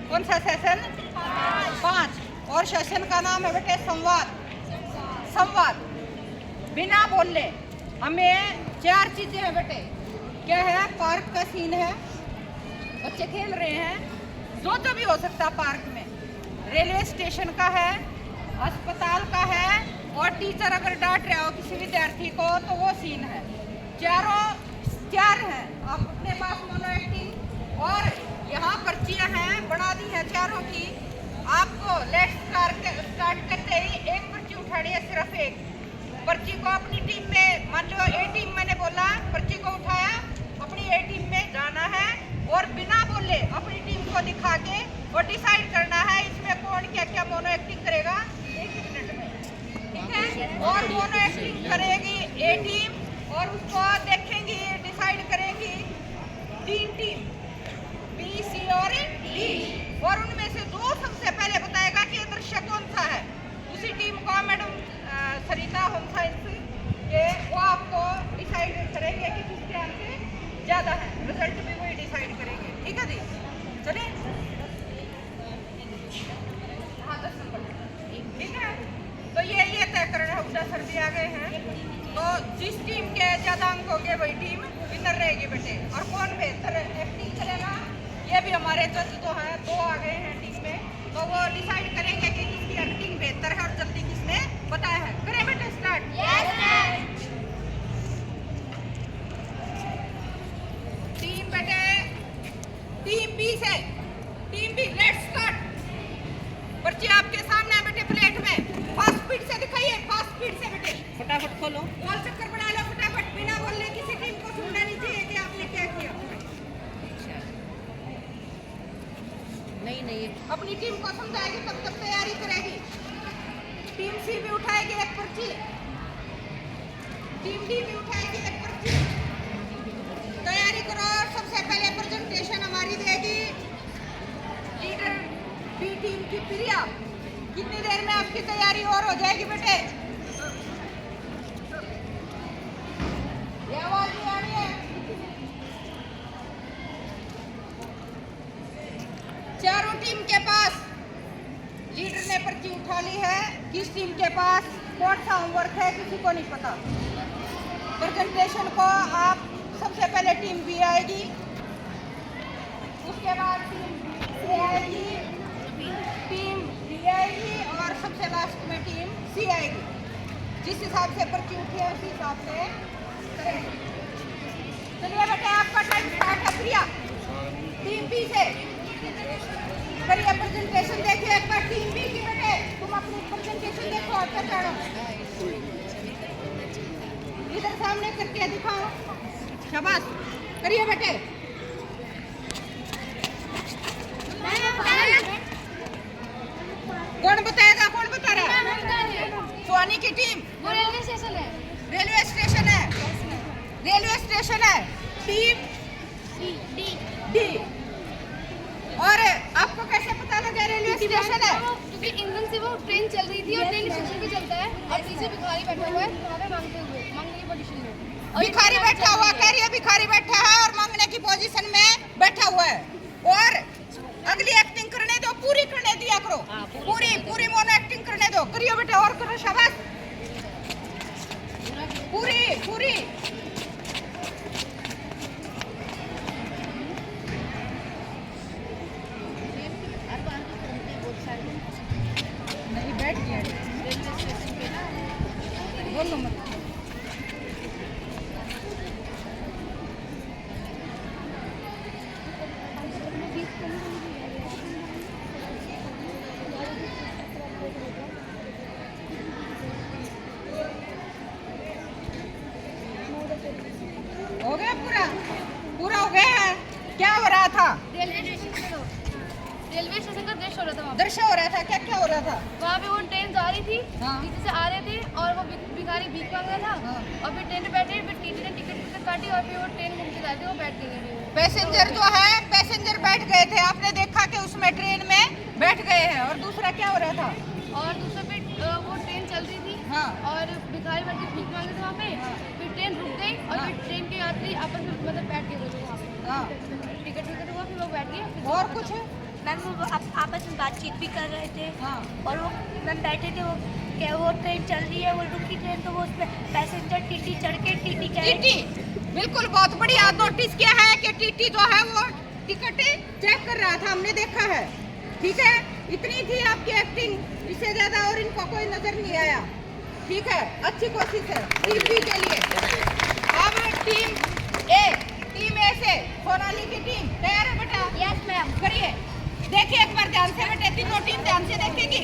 कौन सा सेशन? 5। और सेशन का नाम है बेटे संवाद। संवाद बिना बोले हमें 4 चीजें हैं बेटे। क्या है? पार्क का सीन है, बच्चे खेल रहे हैं, जो भी हो सकता है पार्क में। रेलवे स्टेशन का है, अस्पताल का है, और टीचर अगर डांट रहा हो किसी विद्यार्थी को तो वो सीन है। चार हैं। आप अपने पास मोनो एक्टिंग और यहाँ पर्चियाँ हैं, बना दी हैं चारों की। आपको लेट्स स्टार्ट करते ही एक पर्ची उठानी है, सिर्फ एक पर्ची को अपनी टीम में, मान लो ए टीम मैंने बोला, पर्ची को उठाया, अपनी ए टीम में जाना है और बिना बोले अपनी टीम को दिखा के और डिसाइड करना है इसमें कौन क्या क्या मोनो एक्टिंग करेगा 1 मिनट में, ठीक है। और मोनो एक्टिंग करेगी ए टीम और उसको देखेंगी, डिसाइड करेंगी 3 टीम बी, सी और डी, और उनमें से जो सबसे पहले बताएगा कि ये दृश्य कौन सा है, उसी टीम को मैडम सरिता होम साइंस के वो आपको डिसाइड करेंगे कि किसके आंसर ज्यादा है, रिजल्ट भी वही डिसाइड करेंगे, ठीक है जी। चलिए हाँ 10 नंबर, ठीक है। तो ये तय करना है, उधर सर भी आ गए हैं, तो जिस टीम के ज्यादा अंक होंगे वही टीम विनर रहेगी बेटे। और कौन बेहतर एक्टिंग करेगा ये भी हमारे जज तो है, 2 आ गए हैं टीम में, तो वो डिसाइड करेंगे कि किसकी एक्टिंग बेहतर है और जल्दी किसने बताया है। करें बेटे स्टार्ट? यस टीम बेटे, टीम बी से, टीम बी लेट्स स्टार्ट। पर्ची आपके सामने है बेटे प्लेट में, फास्ट स्पीड से दिखाइए, फास्ट स्पीड से बेटे, फटाफट खोलो, गोल चक्कर बना लो फटाफट, बिना बोलने किसी टीम को सुनना नहीं चाहिए कि आपने क्या किया। नहीं अपनी टीम को समझाएगी तब तक तैयारी करेगी। टीम सी भी उठाएगी एक पर्ची, टीम डी भी उठाएगी एक पर्ची, तैयारी करो। सबसे पहले प्रेजेंटेशन हमारी देगी लीडर बी टीम की प्रिया। कितनी देर में आपकी तैयारी और हो जाएगी बेटे? ये आवाज नहीं आ रही है? चारों टीम के पास लीडर ने पर्ची उठा ली है, किस टीम के पास कौन सा होमवर्क है किसी को नहीं पता। प्रेजेंटेशन को आप सबसे पहले टीम बी आएगी, उसके बाद टीम सी आएगी, टीम डी आएगी और सबसे लास्ट में टीम सी आएगी। जिस हिसाब से पर्ची उठी है उसी हिसाब से करेंगे। चलिए बेटा आपका टाइम स्टार्ट है। प्रिया टीम बी से करिए प्रेजेंटेशन, देखिए एक बार टीम बी की बेटे, तुम अपनी प्रेजेंटेशन देखो और पहचानो, इधर सामने करके दिखाओ, शाबाश, करिए बेटे। कौन बताएगा, कौन बता रहा है? सोनी की टीम, वो रेलवे स्टेशन है, रेलवे स्टेशन है, रेलवे स्टेशन है, टीम डी। और आपको कैसे पता लगा रेलवे स्टेशन है? क्योंकि इंजन से वो ट्रेन चल रही थी और ट्रेन स्टेशन पे चलता है और पीछे भिखारी बैठा हुआ है, मांगने की पोजीशन में। भिखारी बैठा हुआ, कह रही है भिखारी बैठा है और मांगने की पोजीशन में बैठा हुआ है। और अगली एक्टिंग करने दो, पूरी करने दिया करो, पूरी मोनो एक्टिंग करने दो, करियो बेटे और करो, शाबाश, पूरी नहीं बैठ गया रेलवे स्टेशन पे ना, बोलो मत। हो गया पूरा हो गया है। क्या हो रहा था? रेलवे स्टेशन का दृश्य हो रहा था, वहाँ दृश्य हो रहा था। क्या हो रहा था? वहाँ पे वो ट्रेन जा रही थी, हाँ। पीछे से आ रहे थे और वो भिखारी भीख मांग रहा था, हाँ। और फिर ट्रेन पे बैठे, फिर टीटी ने टिकट काटी और फिर वो ट्रेन घूम के जाते, वो बैठ गए। पैसेंजर जो है, पैसेंजर बैठ गए थे, आपने देखा कि उसमें ट्रेन में बैठ गए हैं। और दूसरा क्या हो रहा था? और दूसरा पे वो ट्रेन चल रही थी, हाँ। और भिखारी बैठ के भीख मांग रहे थे वहाँ पे, फिर ट्रेन रुक गई और हाँ। फिर ट्रेन के यात्री आपस में मतलब बैठ गए वहाँ पे, हाँ। टिकट हुआ, फिर वो बैठ गए। और कुछ मैम वो आपस में बातचीत भी कर रहे थे हाँ। और वो मैम बैठे थे, वो क्या वो ट्रेन चल रही है, वो रुकी ट्रेन, तो वो उसमें पैसेंजर टीटी चढ़ के टीटी कह रहे टीटी बिल्कुल बहुत बढ़िया नोटिस किया है कि टीटी जो है वो टिकट चेक कर रहा था, हमने देखा है। ठीक है, इतनी थी आपकी एक्टिंग, इससे ज्यादा और इनको कोई नजर नहीं आया। ठीक है, अच्छी कोशिश है टीम बी के लिए। अब टीम ए से सोनाली की टीम तैयार है बेटा? Yes ma'am. करिए, देखिए एक बार ध्यान से बेटे, तीनों टीम ध्यान से देखेगी।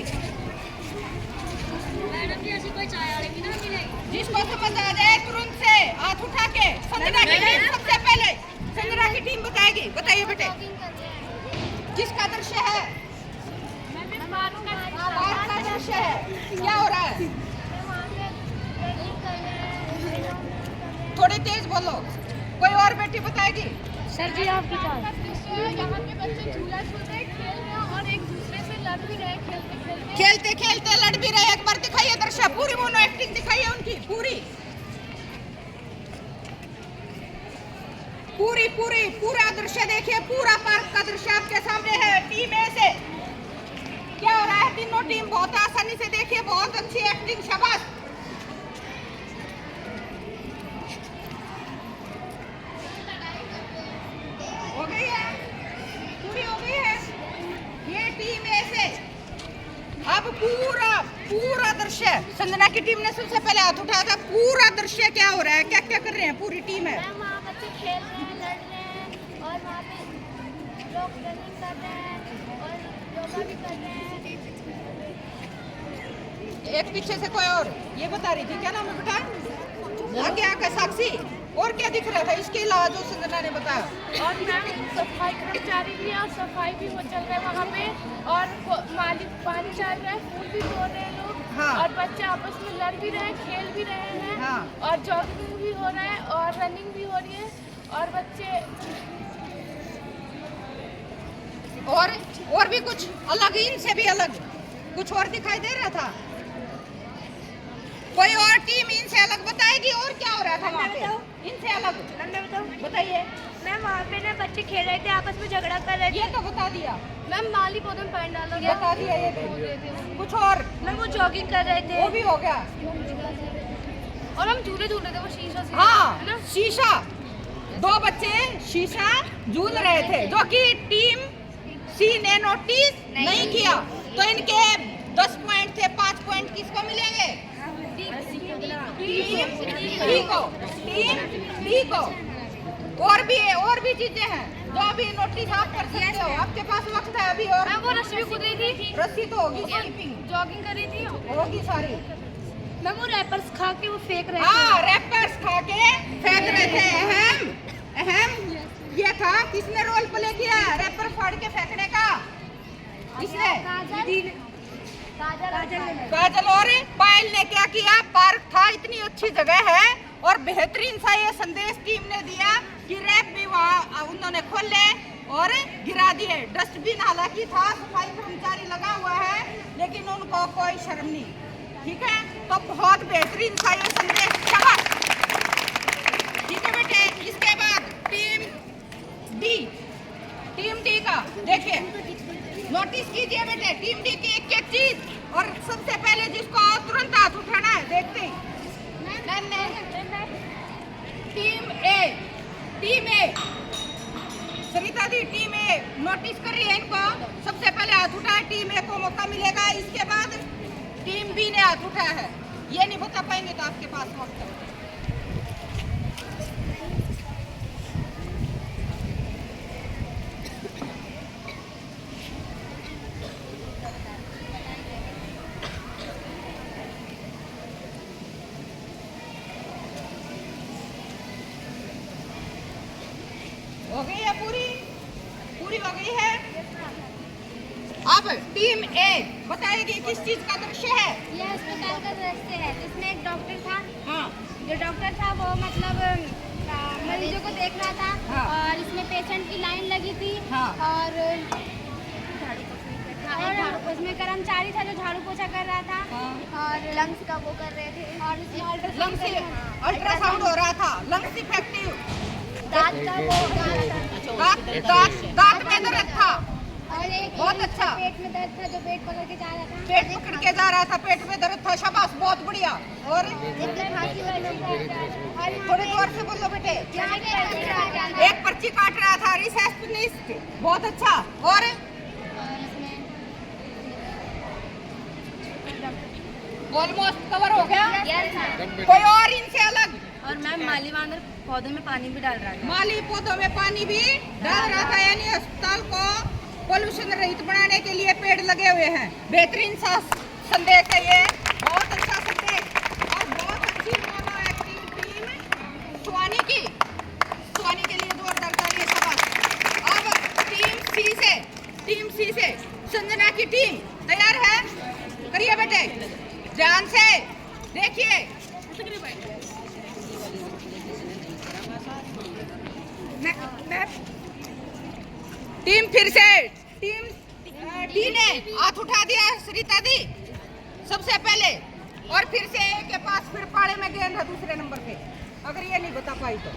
मैडम जी ऐसी कोई चाय वाली भी ना मिलेगी। जिसको समझ आ जाए तुरंत से हाथ उठा के संजना की टीम सबसे पहले संजना की टीम बताएगी। बताइए बेटे, किसका दृश्य है? पार्क का दृश्य है। क्या हो रहा है? थोड़ी तेज बोलो। कोई और बेटी बताएगी? सर जी आपकी चाय। यहाँ पे बच्चे झूला झूल रहे हैं, खेल रहे हैं और एक दूसरे से लड़ भी रहे हैं, खेलते खेलते। खेलते खेलते लड़ भी रहे। एक बार दिखाइए दृश्य, पूरी मोनो एक्टिंग दिखाइए उनकी, पूरा दृश्य देखिए। पूरा पार्क का दृश्य आपके सामने है। टीम ए से क्या हो रहा है? तीनों टीम बहुत आसानी से देखिए, बहुत अच्छी एक्टिंग, शाबाश। हो गई है, पूरी हो गई है। ये टीम ए से अब पूरा दृश्य संजना की टीम ने सबसे पहले हाथ उठाया था। पूरा दृश्य क्या हो रहा है, क्या क्या कर रहे हैं पूरी टीम है? मैम वहाँ बच्चे खेल रहे हैं, लड़ रहे हैं और वहाँ पे लोग रनिंग कर रहे हैं और योगा भी कर रहे हैं। एक पीछे से कोई और ये बता रही थी, क्या नाम है बेटा? आगे आकर साक्षी। और क्या दिख रहा था इसके अलावा जो संजना ने बताया? और मैम सफाई कर्मचारी भी है और सफाई भी वो चल रहा है वहाँ पे, और मालिक पानी डाल रहा है, फूल भी तोड़ रहे हैं लोग। हाँ। और बच्चे आपस में लड़ भी रहे हैं, खेल भी रहे हैं। हाँ। और जॉगिंग भी हो रहा है और रनिंग भी हो रही है और बच्चे और भी कुछ अलग, इनसे भी अलग कुछ और दिखाई दे रहा था? कोई और टीम इनसे अलग बताएगी और क्या हो रहा था वहाँ पे? इनसे अलग बताइए। मैम वहाँ पे ना बच्चे खेल रहे थे, आपस में झगड़ा कर रहे थे। ये तो बता दिया, मैम माली पौधन पैन डाला गया। बता दिया ये भी। कुछ और? मैम वो जॉगिंग कर रहे थे। वो भी हो गया। और हम झूले झूल रहे थे, वो शीशा से, है हाँ, ना? शीशा। दो बच्चे शीशा झूल रहे थे, जो कि टीम सी ने नोटिस नहीं किया। तो इनके 10 पॉइंट थे, 5 पॉइंट किसको मिलेंगे? टीम डी को। और भी चीजें हैं जो अभी नोटिस आप कर सकते हो, आपके पास वक्त है अभी। और मैम वो रस्सी भी कूद रही थी, रस्सी तो होगी, स्किपिंग जॉगिंग कर रही थी। होगी सारी। मैम वो रैपर्स खा के वो फेंक रहे थे। हाँ, रैपर्स खा के फेंक रहे थे। अहम ये था, किसने रोल प्ले किया रैपर फाड़ के फेंकने का? किसने? काजल और पायल ने क्या किया? पार्क था, इतनी अच्छी जगह है और बेहतरीन सा ये संदेश टीम ने दिया कि रैप भी वहाँ उन्होंने खोले और गिरा दिए। डस्टबिन हालांकि था, सफाई कर्मचारी लगा हुआ है, लेकिन उनको कोई शर्म नहीं। ठीक है, तो बहुत बेहतरीन सा ये संदेश। शाबाश। ठीक है बेटे, इसके बाद टीम डी का देखिए, नोटिस कीजिए बेटे, टीम डी की एक एक चीज। और सबसे पहले जिसको तुरंत हाथ उठाना है, देखते ही टीम ए सरिता दी, टीम ए नोटिस कर रही है इनको। सबसे पहले हाथ उठाया, टीम ए को मौका मिलेगा। इसके बाद टीम बी ने हाथ उठाया है, ये नहीं बता पाएंगे तो आपके पास वक्त है। हो गई है पूरी हो गई है। अब टीम ए बताएगी किस चीज का दृश्य है? यह अस्पताल का दृश्य है, इसमें एक डॉक्टर था। हाँ। जो डॉक्टर था वो मतलब मरीजों को देख रहा था। हाँ। और इसमें पेशेंट की लाइन लगी थी। हाँ। और उसमें कर्मचारी था जो झाड़ू पोछा कर रहा था। हाँ। और लंग्स का वो कर रहे थे और इसमें अल्ट्रासाउंड हो रहा था, लंग्स इफेक्टिव। दांत का वो दांत में दर्द था। और एक पेट में दर्द था जो पेट पकड़ के जा रहा था। पेट पकड़ के जा रहा था, पेट में दर्द था, शाबाश, बहुत बढ़िया। और थोड़ी जोर से बोलो बेटे। एक पर्ची काट रहा था, रिसेप्शनिस्ट, बहुत अच्छा। और ऑलमोस्ट कवर हो गया। कोई और इनसे अलग? और मैम माली वानर पौधों में पानी भी डाल रहा है। माली पौधों में पानी भी डाल रहा था, यानी अस्पताल को पोल्यूशन रहित बनाने के लिए पेड़ लगे हुए हैं। बेहतरीन सा संदेश है ये, बहुत अच्छा संदेश। और बहुत अच्छी मोनो एक्टिव टीम सुहानी की, सुहानी के लिए जोरदार तालियां, शाबाश। अब टीम सी से संजना की टीम तैयार है? करिए बेटे, ध्यान से देखिए। टीम फिर से, टीम डी ने हाथ उठा दिया, सरिता दी सबसे पहले। और फिर से ए के पास फिर पाड़े में गेंद है दूसरे नंबर पे, अगर ये नहीं बता पाई तो।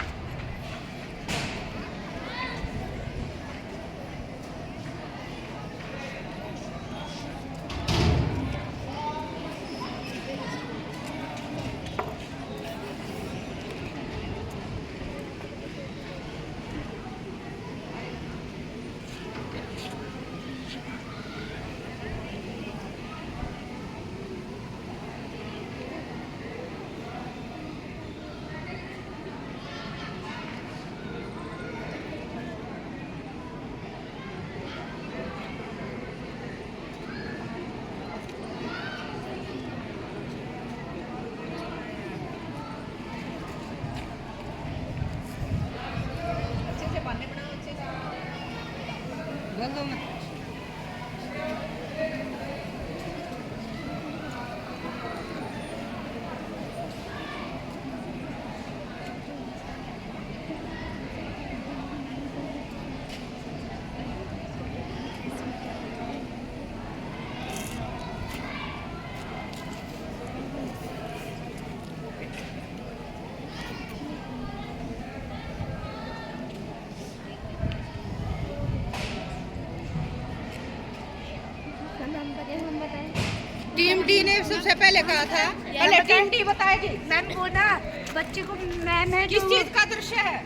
टीम डी ने सबसे पहले कहा था, पहले टीम डी बताएगी। मैम वो ना बच्चे को मैम है किस चीज का दृश्य है?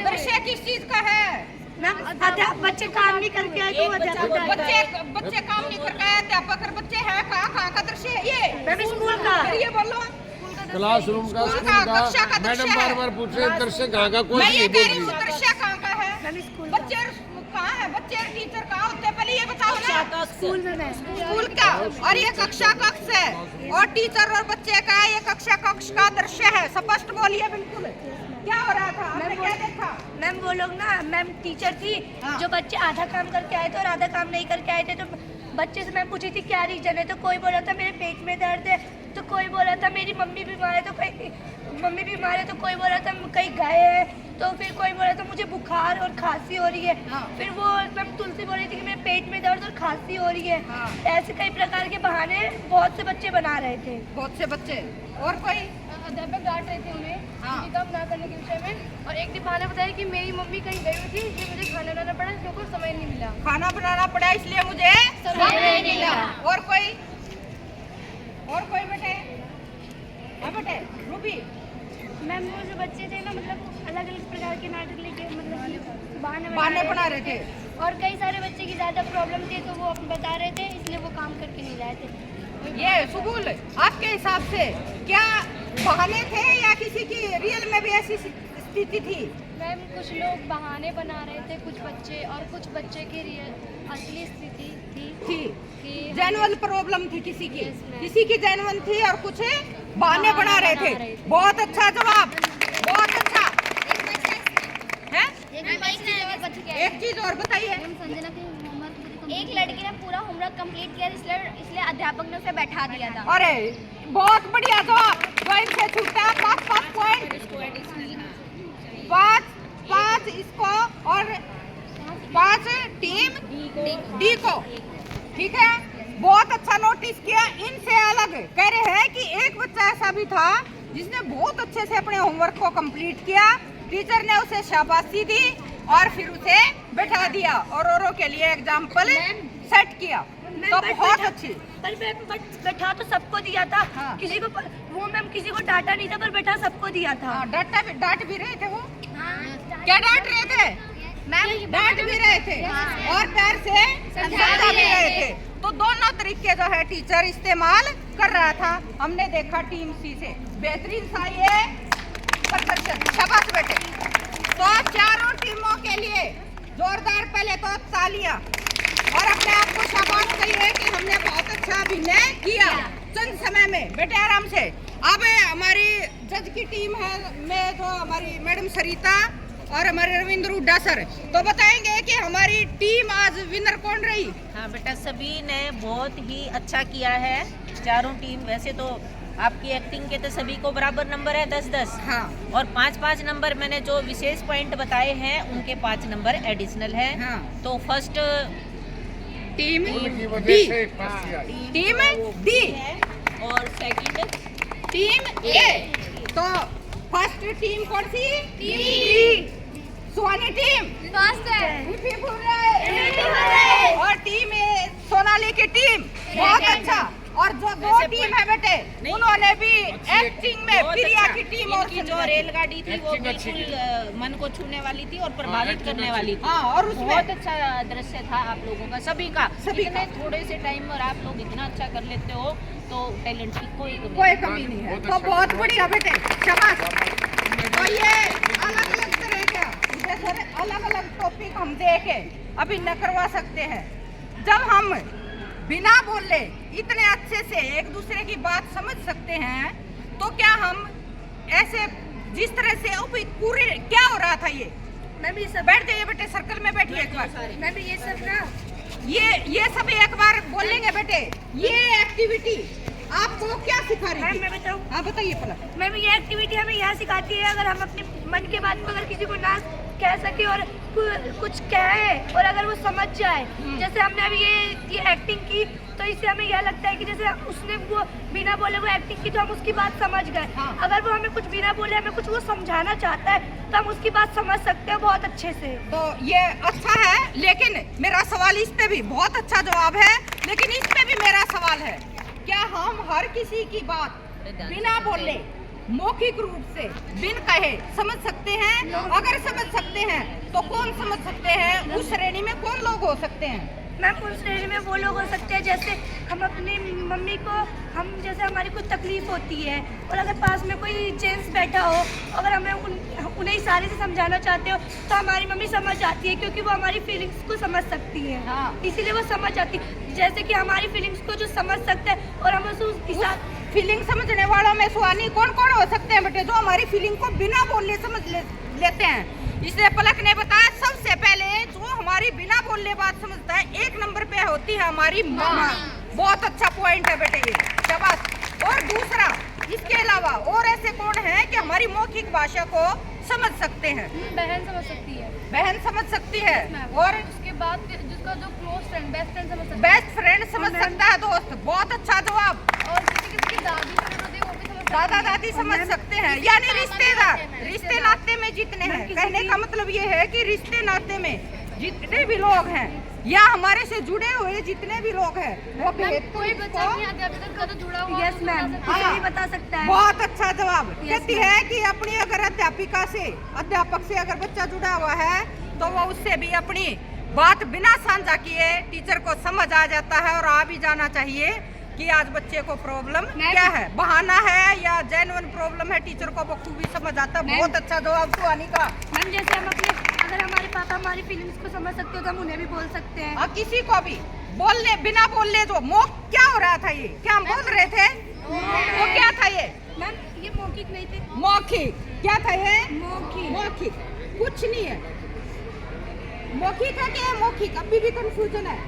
दृश्य किस चीज का है? मैम बच्चे काम नहीं करके आए तो बच्चे काम नहीं करके आए, अध्यापक और बच्चे हैं। कहाँ का दृश्य है ये? मैम स्कूल का। ये बोलो, क्लासरूम का, स्कूल का। मैडम बार पूछ रहे हैं दृश्य कहाँ का, कौन मैं ये सी कह रही हूँ दृश्य कहाँ का है? मैम स्कूल बच्चे कहाँ है? बच्चे और टीचर कहाँ होते हैं? पहले ये बताओ ना। स्कूल में मैम स्कूल का, और ये कक्षा कक्ष है, और टीचर और बच्चे का ये कक्षा कक्ष का दृश्य है। स्पष्ट बोलिए बिल्कुल, क्या हो रहा था? आपने क्या देखा? मैम वो लोग ना, मैम टीचर थी जो बच्चे आधा काम करके आए थे और आधा काम नहीं करके आए थे, तो बच्चे से मैं पूछी थी क्या रीजन है, तो कोई बोला था मेरे पेट में दर्द है, तो कोई बोला था मेरी मम्मी बीमार है, तो कोई मम्मी बीमार है, तो कोई बोला था कहीं गए हैं, तो फिर कोई बोला था मुझे बुखार और खांसी हो रही है। फिर वो मैम तुलसी बोल रही थी कि मेरे पेट में दर्द और खांसी हो रही है। ऐसे कई प्रकार के बहाने बहुत से बच्चे बना रहे थे। बहुत से बच्चे। और कोई अध्यापक डांट रहे थे उन्हें काम ना करने के विषय में। और एक दिन बहाना बताया कि मेरी मम्मी कहीं गई हुई थी, इसलिए मुझे खाना बनाना पड़ा, इसलिए को समय नहीं मिला। खाना बनाना पड़ा इसलिए मुझे समय नहीं मिला। और कोई बेटे? हाँ बेटे, रूबी। मैम वो जो बच्चे थे ना, मतलब अलग अलग प्रकार के नाटक लेके मतलब बहाने बना रहे थे, और कई सारे बच्चे की ज़्यादा प्रॉब्लम थी तो वो बता रहे थे, इसलिए वो काम करके नहीं लाए थे। ये सुबुल, आपके हिसाब से क्या बहाने थे या किसी की रियल में भी ऐसी स्थिति थी? मैम कुछ लोग बहाने बना रहे थे, कुछ बच्चे, और कुछ बच्चे की असली स्थिति थी कि जेन्युइन प्रॉब्लम थी किसी की, Yes, ma'am. किसी की जेन्युइन थी और कुछ बहाने बना रहे थे। बहुत अच्छा जवाब, बहुत अच्छा है। एक चीज और बताइए। संजना की होमवर्क, एक लड़की ने पूरा होमवर्क कंप्लीट किया, इसलिए अध्यापक ने उसे बैठा दिया था। अरे बहुत बढ़िया जवाब, ड्राइंग से छूटा 5 पॉइंट, 5 इसको और 5 टीम डी को। ठीक है, बहुत अच्छा नोटिस किया। इनसे अलग कह रहे हैं कि एक बच्चा ऐसा भी था जिसने बहुत अच्छे से अपने होमवर्क को कंप्लीट किया, टीचर ने उसे शाबाशी दी, और फिर उसे बैठा दिया और औरों के लिए एग्जाम्पल सेट किया। तो बहुत अच्छी। पर बैठा तो सबको दिया था। हाँ। किसी को वो मैम किसी को डांटा नहीं था, पर बैठा सबको दिया था। डांट भी रहे थे वो। क्या डांट रहे थे? डांट भी रहे थे और पैर से समझा भी रहे थे। तो दोनों तरीके जो है टीचर इस्तेमाल कर रहा था। हमने देखा टीम सी से बेहतरीन सा ये प्रदर्शन, शाबाश बेटे। तो चारों टीमों के लिए जोरदार पहले तो तालियां और अपने आप को शाबाश कहिए कि हमने बहुत अच्छा अभिनय किया चंद समय में। बेटे आराम से। अब हमारी जज की टीम है में जो हमारी मैडम सरिता और हमारे रविंद्र हुड्डा सर तो बताएंगे कि हमारी टीम आज विनर कौन रही। हाँ बेटा, सभी ने बहुत ही अच्छा किया है चारों टीम। वैसे तो आपकी एक्टिंग के तो सभी को बराबर नंबर है 10-10। हाँ। और 5-5 नंबर मैंने जो विशेष पॉइंट बताए हैं उनके 5 नंबर एडिशनल है। हाँ। तो फर्स्ट टीम की वजह डी, से फर्स्ट किया। टीम डी और सेकंड टीम ए। तो फर्स्ट टीम कौन सी? डी। सुहानी टीम फर्स्ट है। और टीम ए सोनाली की टीम बहुत अच्छा। और जो दो टीम है बेटे उन्होंने भी एक्टिंग में प्रिया की टीम और इनकी जो रेलगाड़ी थी वो बिल्कुल मन को छूने वाली थी और प्रभावित करने वाली थी। हाँ, और उसमें बहुत अच्छा दृश्य था आप लोगों का, सभी का। सभी का। इतने थोड़े से टाइम और आप लोग इतना अच्छा कर लेते हो तो टैलेंट की कोई कमी नहीं है। तो बहुत बढ़िया बेटे, शाबाश। तो ये अलग अलग तरह का जैसे अलग अलग टॉपिक हम देके अभी न करवा सकते हैं। जब हम बिना बोले इतने अच्छे से एक दूसरे की बात समझ सकते हैं तो क्या हम ऐसे जिस तरह से पूरे क्या हो रहा था ये। मैं भी सब बैठ जाइए बेटे, सर्कल में बैठिए एक बार। मैं भी ये सब ना ये सब एक बार बोलेंगे बेटे। ये एक्टिविटी आपको क्या सिखा रही थी? मैं बताऊं? हाँ बताइए पलक। मैम ये एक्टिविटी हमें यहाँ सिखाती है अगर हम अपने मन की बात को अगर किसी को ना कह सके और कुछ कहे और अगर वो समझ जाए। जैसे हमने अभी ये एक्टिंग की तो इससे हमें यह लगता है कि जैसे उसने वो बिना बोले वो एक्टिंग की तो हम उसकी बात समझ गए। हाँ। अगर वो हमें कुछ बिना बोले हमें कुछ वो समझाना चाहता है तो हम उसकी बात समझ सकते हैं बहुत अच्छे से। तो ये अच्छा है, लेकिन मेरा सवाल इस पे भी बहुत अच्छा जवाब है, लेकिन इस पे भी मेरा सवाल है क्या हम हर किसी की बात बिना बोले मौखिक रूप से बिन कहे समझ सकते हैं? अगर समझ सकते हैं तो कौन समझ सकते हैं? उस श्रेणी में कौन लोग हो सकते हैं? मैम उस श्रेणी में वो लोग हो सकते हैं जैसे हम अपनी मम्मी को हम जैसे हमारी कुछ तकलीफ होती है और अगर पास में कोई जेंट्स बैठा हो अगर हमें उन्हें इशारे से समझाना चाहते हो तो हमारी मम्मी समझ जाती है क्योंकि वो हमारी फीलिंग्स को समझ सकती है। हाँ। इसीलिए वो समझ जाती है जैसे कि हमारी फीलिंग्स को जो समझ सकते हैं और हम उस फीलिंग समझने वालों में सुहानी कौन कौन हो सकते हैं बेटे जो हमारी फीलिंग को बिना बोलने समझ लेते हैं? इसलिए पलक ने बताया सबसे पहले जो हमारी बिना बोलने बात समझता है 1 नंबर पे होती है हमारी माँ। बहुत अच्छा पॉइंट है बेटे ये, शाबाश। और दूसरा इसके अलावा और ऐसे कौन है कि हमारी मौखिक भाषा को समझ सकते हैं? बहन समझ सकती है। बहन समझ सकती है और उसके बाद जिसका जो क्लोज फ्रेंड बेस्ट फ्रेंड समझ सकता है। बेस्ट फ्रेंड समझ सकता है दोस्त। बहुत अच्छा जवाब। और किसी किसी की दादी फ्रेंड होती है वो भी समझ दादा दादी समझ सकते हैं, यानी रिश्तेदार रिश्ते नाते में जितने हैं। कहने का मतलब ये है कि रिश्ते नाते में जितने भी लोग हैं या हमारे से जुड़े हुए जितने भी लोग हैं वो कोई बच्चा अपनी अध्यापिका का तो जुड़ा हुआ यस मैम हाँ। ये बता सकता है। बहुत अच्छा जवाब। कहती है कि अपनी अगर अध्यापिका से अध्यापक से अगर बच्चा जुड़ा हुआ है तो वो उससे भी अपनी बात बिना साझा किए टीचर को समझ आ जाता है और आ भी जाना चाहिए कि आज बच्चे को प्रॉब्लम क्या है, बहाना है या जेन्युइन प्रॉब्लम है, टीचर को बखूबी समझ आता है। बहुत अच्छा जवाब सुहानी का। मैम जैसे हम अपने अगर हमारे पापा हमारी फीलिंग्स को समझ सकते हो तो हम उन्हें भी बोल सकते हैं। और किसी को भी बोलने बिना बोलने जो क्या हो रहा था ये क्या हम बोल रहे थे वो क्या था ये? मैम ये मौखिक नहीं थे। मौखिक क्या था ये? मौखिक। मौखिक कुछ नहीं है। मौखिक है कि मौखिक अभी भी कंफ्यूजन है।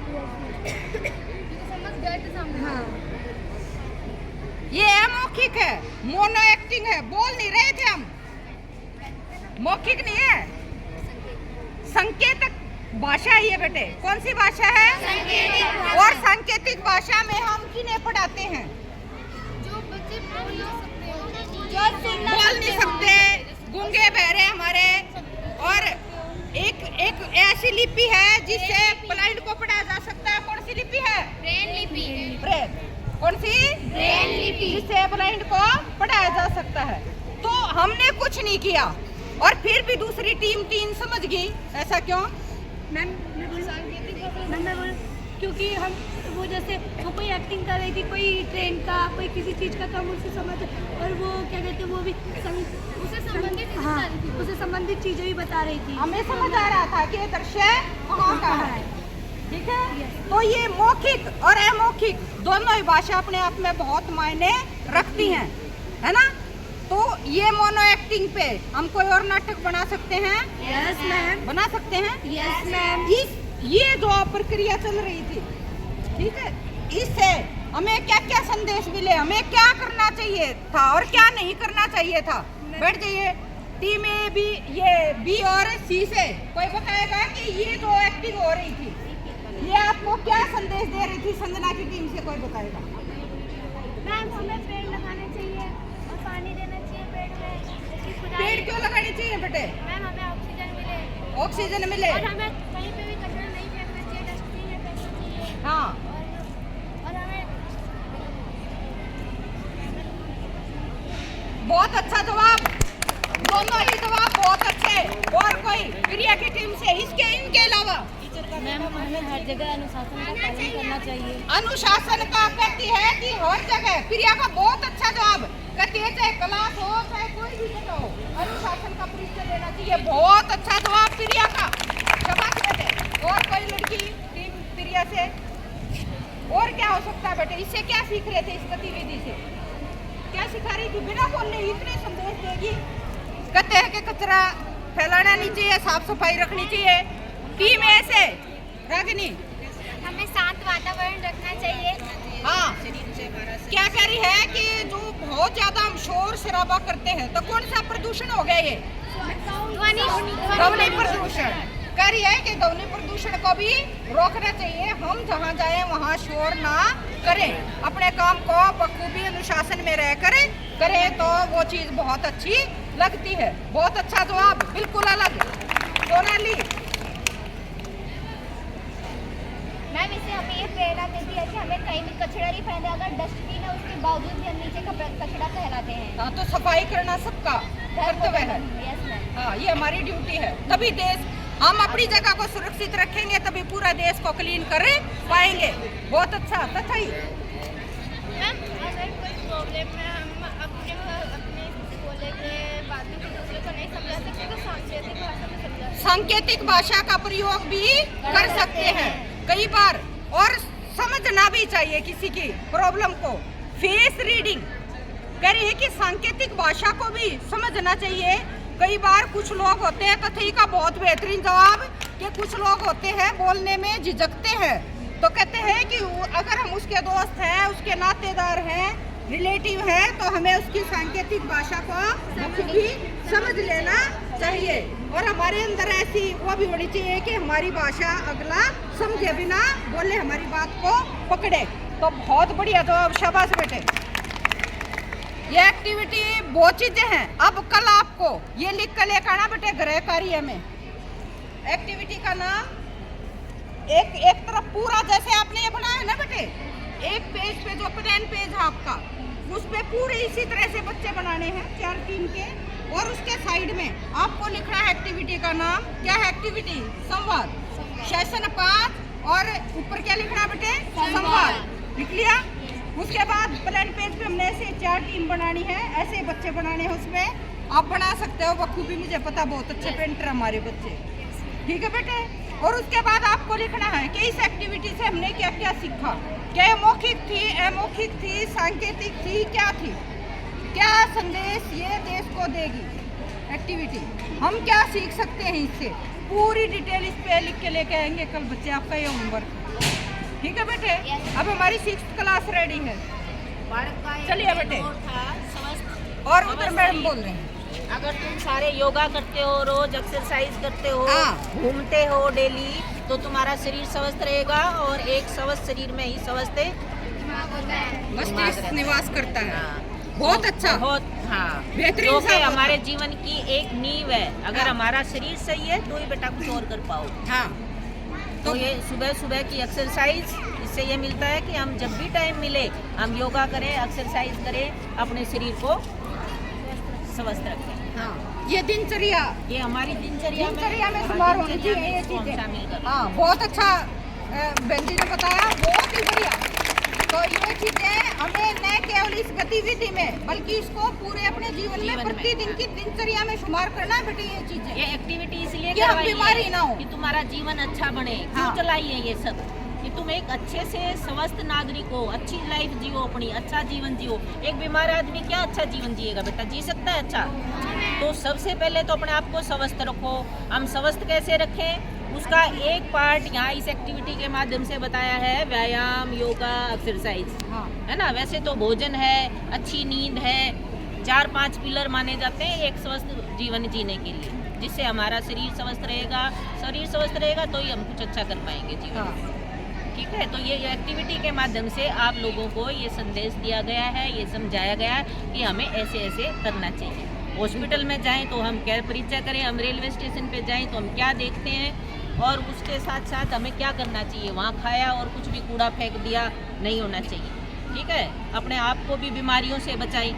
समझ गए थे सामने। हाँ ये मौखिक है, मोनो एक्टिंग है, बोल नहीं रहे थे हम। मौखिक नहीं है, संकेतक भाषा है ये बेटे। कौन सी भाषा है? सांकेतिक। और सांकेतिक भाषा में हम किन्हें पढ़ाते हैं? जो बच्चे बोल ना सकते हो बोल नहीं सकते, गूंगे बहरे हमारे और एक एक ऐसी लिपि है जिससे ब्लाइंड को पढ़ाया जा सकता है। कौन सी लिपि है? ब्रेन लिपि। ब्रेन। कौन सी? ब्रेन लिपि। जिससे ब्लाइंड को पढ़ाया जा सकता है। तो हमने कुछ नहीं किया और फिर भी दूसरी टीम 3 समझ गई, ऐसा क्यों? मैम मैं बोल क्योंकि हम वो जैसे वो कोई एक्टिंग कर रही थी, कोई ट्रेन का, कोई किसी चीज़ का, तो हम उससे समझ, और वो क्या कहते हैं वो भी उससे संबंधित हाँ उससे संबंधित चीज़ें भी बता रही थी। हमें समझ आ रहा था कि ये दृश्य कहाँ का है। ठीक है, तो ये मौखिक और अमौखिक दोनों ही भाषा अपने आप में बहुत मायने रखती हैं, है ना? तो ये मोनो एक्टिंग पे हम कोई और नाटक बना सकते हैं? Yes ma'am. बना सकते हैं? Yes ma'am. ये जो प्रक्रिया चल रही थी, ठीक है, इससे हमें क्या क्या संदेश मिले, हमें क्या करना चाहिए था और क्या नहीं करना चाहिए था? बैठ जाइए। टीम ए बी, ये बी और सी से कोई बताएगा कि ये जो एक्टिंग हो रही थी ये आपको क्या संदेश दे रही थी? संजना की टीम से कोई बताएगा? मैम हमें पेड़ लगाने चाहिए और पानी देना चाहिए पेड़ में, जिसकी खुदाई। पेड़ क्यों लगाने चाहिए बेटे? मैम हमें ऑक्सीजन मिले। ऑक्सीजन मिले। और हमें कहीं पे भी कचरा नहीं फेंकना चाहिए, डस्टबिन में फेंकना चाहिए। हाँ, और हमें बहुत अच्छा जवाब, दोनों ही जवाब बहुत अच्छे। और कोई प्रिया की टीम से इनके अलावा? मैम हमें हर जगह अनुशासन का पालन करना चाहिए। अनुशासन का कहती है कि हर जगह। प्रिया का बहुत अच्छा जवाब, कहती है चाहे क्लास हो चाहे कोई भी जगह हो, अनुशासन का परिचय देना चाहिए। बहुत अच्छा जवाब प्रिया का, शाबाश बेटे। और कोई लड़की टीम प्रिया से? और क्या हो सकता है बेटे? इससे क्या सीख रहे थे? इस गतिविधि से क्या सिखा रही थी? बिना बोलने इतने संदेश देगी। कहते हैं कि कचरा फैलाना नहीं चाहिए, साफ सफाई रखनी चाहिए। टीम ए से रागिनी? हमें शांत वातावरण रखना चाहिए। हाँ, क्या कह रही है कि जो बहुत ज्यादा हम शोर शराबा करते हैं तो कौन सा प्रदूषण हो गया? ये ध्वनि प्रदूषण। कह रही है कि ध्वनि प्रदूषण को भी रोकना चाहिए। हम जहाँ जाए वहाँ शोर ना करें, अपने काम को बखूबी अनुशासन में रह कर करें तो वो चीज बहुत अच्छी लगती है। बहुत अच्छा जवाब, बिल्कुल अलग। सोनाली? मैम इससे हमें ये प्रेरणा देती है कि हमें कहीं भी कचरा नहीं फैलाना। अगर डस्टबिन है उसके बावजूद भी हम नीचे कचरा फैलाते हैं। हाँ, तो सफाई करना सबका कर्तव्य है। Yes ma'am. हाँ, ये हमारी ड्यूटी है। तभी देश, हम अपनी जगह को सुरक्षित रखेंगे तभी पूरा देश को क्लीन कर पाएंगे। बहुत अच्छा। तथा ही मैम अगर कोई प्रॉब्लम में हम अपने बोले के बाद में दूसरे को नहीं समझा सकते तो सांकेतिक भाषा में समझा। सांकेतिक भाषा का प्रयोग भी कर सकते हैं कई बार, और समझना भी चाहिए किसी की प्रॉब्लम को। फेस रीडिंग कह रही है कि सांकेतिक भाषा को भी समझना चाहिए। कई बार कुछ लोग होते हैं, तथई का बहुत बेहतरीन जवाब, कि कुछ लोग होते हैं बोलने में झिझकते हैं, तो कहते हैं कि अगर हम उसके दोस्त हैं, उसके नातेदार हैं, रिलेटिव हैं, तो हमें उसकी सांकेतिक भाषा को बखूबी समझ लेना चाहिए। और हमारे अंदर ऐसी वो भी होनी चाहिए कि हमारी भाषा अगला समझे बिना बोले, हमारी बात को पकड़े। तो बहुत बढ़िया जवाब, शाबाश बेटे। ये एक्टिविटी बहुत चीजें हैं। अब कल आपको ये लिख कर लेकर आना बेटे गृह कार्य में। एक्टिविटी का नाम एक तरफ पूरा, जैसे आपने ये बनाया ना बेटे, एक पेज पे जो प्लान पेज है आपका, उस पे पूरे इसी तरह से बच्चे बनाने हैं 4 टीम के। और उसके साइड में आपको लिखना है एक्टिविटी का नाम। क्या है एक्टिविटी? संवाद। सेशन 5 और ऊपर क्या लिखना बेटे? संवाद। लिख लिया? उसके बाद प्लान पेज पे हमने ऐसे 4 टीम बनानी है, ऐसे बच्चे बनाने हैं। उसमें आप बना सकते हो बखूबी, मुझे पता बहुत अच्छे पेंटर हमारे बच्चे। ठीक है बेटे? और उसके बाद आपको लिखना है कि इस एक्टिविटी से हमने क्या क्या सीखा। क्या ये मौखिक थी, अमौखिक थी, सांकेतिक थी, क्या थी, क्या संदेश ये देश को देगी एक्टिविटी, हम क्या सीख सकते हैं इससे। पूरी डिटेल इस पे लिख के लेके आएंगे कल बच्चे, आपका ये होमवर्क। ठीक है बेटे? अब हमारी 6th क्लास रेडी है। चलिए बेटे। और उधर मैडम बोल रहे हैं, अगर तुम सारे योगा करते हो, रोज एक्सरसाइज करते हो, हाँ। घूमते हो डेली, तो तुम्हारा शरीर स्वस्थ रहेगा और एक स्वस्थ शरीर में ही स्वस्थ मस्तिष्क निवास करता है। बहुत अच्छा, बहुत हाँ बेहतरीन जो सा कि होता। हमारे जीवन की एक नींव है। अगर हाँ। हमारा शरीर सही है तो ही बेटा कुछ और कर पाओ। हाँ तो ये सुबह सुबह की एक्सरसाइज, इससे ये मिलता है कि हम जब भी टाइम मिले हम योगा करें, एक्सरसाइज करें, अपने शरीर को स्वस्थ रखें। हाँ, ये दिनचर्या ये हमारी दिनचर्या में सुधार होनी चाहिए ये इसको हम चीजें। शामिल करें। हाँ, बहुत अच्छा बहन जी ने बताया, बहुत ही बढ़िया। तो ये चीजें हमें न केवल इस गतिविधि में बल्कि इसको पूरे अपने जीवन में प्रतिदिन की दिनचर्या में शुमार करना है बेटे। ये चीजें ये एक्टिविटी इसलिए कि हम करवाई बीमारी है ना हो। कि तुम्हारा जीवन अच्छा बने। क्यों हाँ। चलाई है ये सब कि तुम एक अच्छे से स्वस्थ नागरिक हो, अच्छी लाइफ जियो, अपनी अच्छा जीवन जियो। एक बीमार आदमी क्या अच्छा जीवन जिएगा बेटा? जी सकता है अच्छा? तो सबसे पहले तो अपने आप को स्वस्थ रखो। हम स्वस्थ कैसे रखें उसका एक पार्ट यहाँ इस एक्टिविटी के माध्यम से बताया है, व्यायाम, योगा, एक्सरसाइज, हाँ। है ना। वैसे तो भोजन है, अच्छी नींद है, 4-5 पिलर माने जाते हैं एक स्वस्थ जीवन जीने के लिए, जिससे हमारा शरीर स्वस्थ रहेगा। शरीर स्वस्थ रहेगा तो ही हम कुछ अच्छा कर पाएंगे जीवन में। ठीक है, तो ये एक्टिविटी के माध्यम से आप लोगों को ये संदेश दिया गया है, ये समझाया गया है कि हमें ऐसे ऐसे करना चाहिए। हॉस्पिटल में जाएं तो हम क्या परिचय करें, हम रेलवे स्टेशन पे जाएं तो हम क्या देखते हैं, और उसके साथ साथ हमें क्या करना चाहिए। वहाँ खाया और कुछ भी कूड़ा फेंक दिया नहीं होना चाहिए। ठीक है, अपने आप को भी बीमारियों से बचाएं।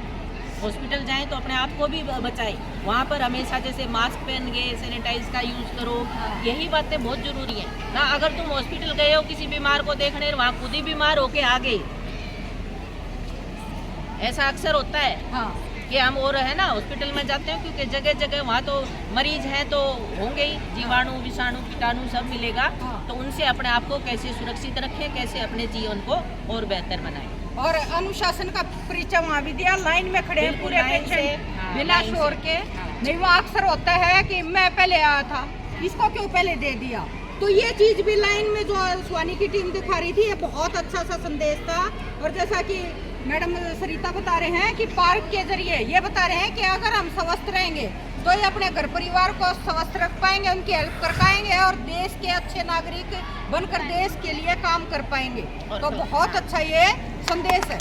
हॉस्पिटल जाएं तो अपने आप को भी बचाएं। वहाँ पर हमेशा जैसे मास्क पहन गए, सैनिटाइज का यूज़ करो, यही बातें बहुत ज़रूरी हैं ना। अगर तुम हॉस्पिटल गए हो किसी बीमार को देखने, वहाँ खुद ही बीमार होके आ गए, ऐसा अक्सर होता है। हाँ। कि हम और है ना हॉस्पिटल में जाते हैं क्योंकि जगह जगह वहाँ तो मरीज हैं तो होंगे ही, जीवाणु, विषाणु, कीटाणु सब मिलेगा। तो उनसे अपने आप को कैसे सुरक्षित रखें, कैसे अपने जीवन को और बेहतर बनाएं। और अनुशासन का परिचय वहाँ भी दिया। लाइन में खड़े हैं पूरे लाइन से, पेशेंट हाँ, बिना लाइन शोर से। के। हाँ। नहीं, वहाँ अक्सर होता है कि मैं पहले आया था, इसको क्यों पहले दे दिया। तो ये चीज भी लाइन में जो स्वानी की टीम दिखा रही थी, ये बहुत अच्छा सा संदेश था। और जैसा कि मैडम सरिता बता रहे हैं कि पार्क के जरिए ये बता रहे हैं कि अगर हम स्वस्थ रहेंगे तो ये अपने घर परिवार को स्वस्थ रख पाएंगे, उनकी हेल्प कर पाएंगे और देश के अच्छे नागरिक बनकर देश के लिए काम कर पाएंगे। तो बहुत अच्छा ये संदेश है।